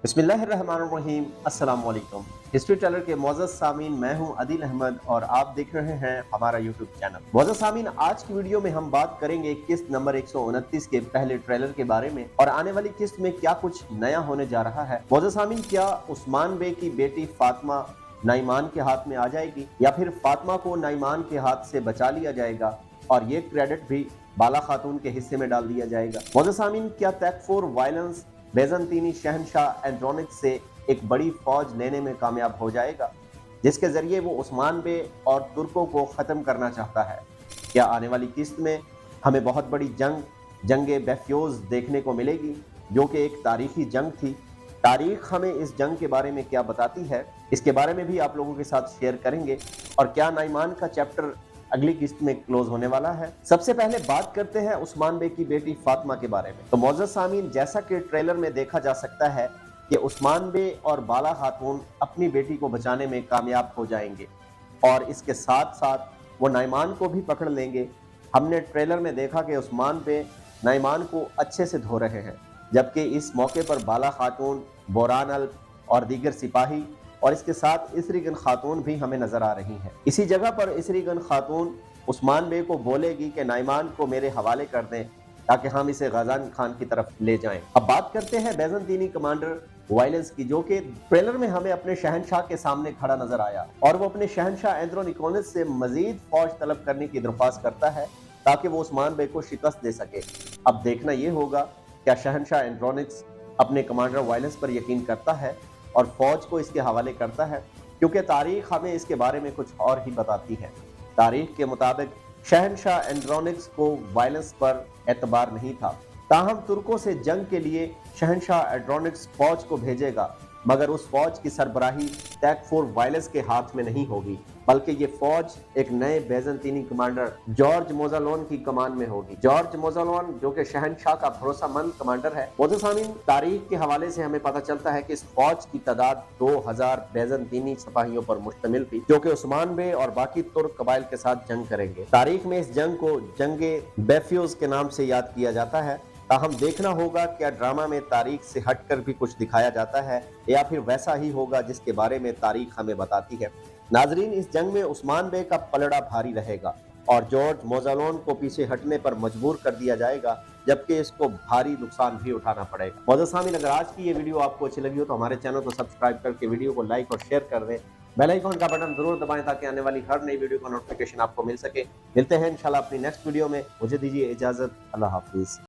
बिस्मिल्लाहिर्रहमानिर्रहीम। अस्सलाम वालेकुम। हिस्ट्री टेलर के मोअज़्ज़ज़ सामीन, मैं हूं आदिल अहमद और आप देख रहे हैं हमारा यूट्यूब चैनल। मोअज़्ज़ज़ सामीन, आज की वीडियो में हम बात करेंगे किस्त नंबर 129 के पहले ट्रेलर के बारे में और आने वाली किस्त में क्या कुछ नया होने जा रहा है। मोअज़्ज़ज़ सामीन, क्या उस्मान बे की बेटी फातिमा नाइमान के हाथ में आ जाएगी या फिर फातिमा को नाइमान के हाथ से बचा लिया जाएगा और ये क्रेडिट भी बाला खातून के हिस्से में डाल दिया जाएगा। मोअज़्ज़ज़ सामीन, क्या तैकफुर वायलेंस बेज़ंतीनी शहंशाह एंड्रोनिक्स से एक बड़ी फौज लेने में कामयाब हो जाएगा जिसके जरिए वो उस्मान बे और तुर्कों को ख़त्म करना चाहता है। क्या आने वाली किस्त में हमें बहुत बड़ी जंग बेफ्योज देखने को मिलेगी जो कि एक तारीखी जंग थी। तारीख हमें इस जंग के बारे में क्या बताती है, इसके बारे में भी आप लोगों के साथ शेयर करेंगे। और क्या नाइमान का चैप्टर अगली किस्त में क्लोज होने वाला है। सबसे पहले बात करते हैं उस्मान बे की बेटी फातिमा के बारे में। तो मोअज़्ज़ज़ सामीन, जैसा कि ट्रेलर में देखा जा सकता है कि उस्मान बे और बाला खातून अपनी बेटी को बचाने में कामयाब हो जाएंगे और इसके साथ साथ वो नाइमान को भी पकड़ लेंगे। हमने ट्रेलर में देखा कि उस्मान बे नाइमान को अच्छे से धो रहे हैं, जबकि इस मौके पर बाला खातून, बोरान अल्प और दीगर सिपाही और इसके साथ इसरीगन खातून भी हमें नजर आ रही हैं। इसी जगह पर इसरीगन खातून उस्मान बे को बोलेगी कि नाइमान को मेरे हवाले कर दें ताकि हम इसे गजान खान की तरफ ले जाएं। अब बात करते हैं बेज़ंतीनी कमांडर वायलेंस की, जो कि ट्रेलर में हमें अपने शहंशाह के सामने खड़ा नजर आया और वो अपने शहंशाह एंड्रोनिकोस से मजीद फौज तलब करने की दरख्वास्त करता है ताकि वो उस्मान बे को शिकस्त दे सके। अब देखना यह होगा क्या शहंशाह एंड्रोनिक्स अपने कमांडर वायलेंस पर यकीन करता है और फौज को इसके हवाले करता है, क्योंकि तारीख हमें इसके बारे में कुछ और ही बताती है। तारीख के मुताबिक शहंशाह एंड्रोनिक्स को वायलेंस पर एतबार नहीं था, ताहम तुर्कों से जंग के लिए शहंशाह एंड्रोनिक्स फौज को भेजेगा, मगर उस फौज की सरबराही तैकफुर वायलेंस के हाथ में नहीं होगी, बल्कि ये फौज एक नए बेज़ंतीनी कमांडर जॉर्ज मोज़ालोन की कमान में होगी। जॉर्ज मोज़ालोन जो कि शहंशाह का भरोसामंद कमांडर है। मोअज़्ज़ज़ सामीन, तारीख के हवाले से हमें पता चलता है कि इस फौज की तादाद 2000 बेज़ंतीनी सिपाहियों पर मुश्तमिल थी, जो कि उस्मान बे और बाकी तुर्क कबाइल के साथ जंग करेंगे। तारीख में इस जंग को जंगे बेफ्यूज के नाम से याद किया जाता है। ताहम देखना होगा क्या ड्रामा में तारीख से हटकर भी कुछ दिखाया जाता है या फिर वैसा ही होगा जिसके बारे में तारीख हमें बताती है। नाजरीन, इस जंग में उस्मान बे का पलड़ा भारी रहेगा और जॉर्ज मोज़ालोन को पीछे हटने पर मजबूर कर दिया जाएगा, जबकि इसको भारी नुकसान भी उठाना पड़ेगा। मोअज़्ज़ज़ सामीन, अगर आज की ये वीडियो आपको अच्छी लगी हो तो हमारे चैनल को सब्सक्राइब करके वीडियो को लाइक और शेयर कर दें। बेल आइकन का बटन जरूर दबाएं ताकि आने वाली हर नई वीडियो का नोटिफिकेशन आपको मिल सके। मिलते हैं इंशाल्लाह अपनी नेक्स्ट वीडियो में। मुझे दीजिए इजाजत। अल्लाह हाफिज।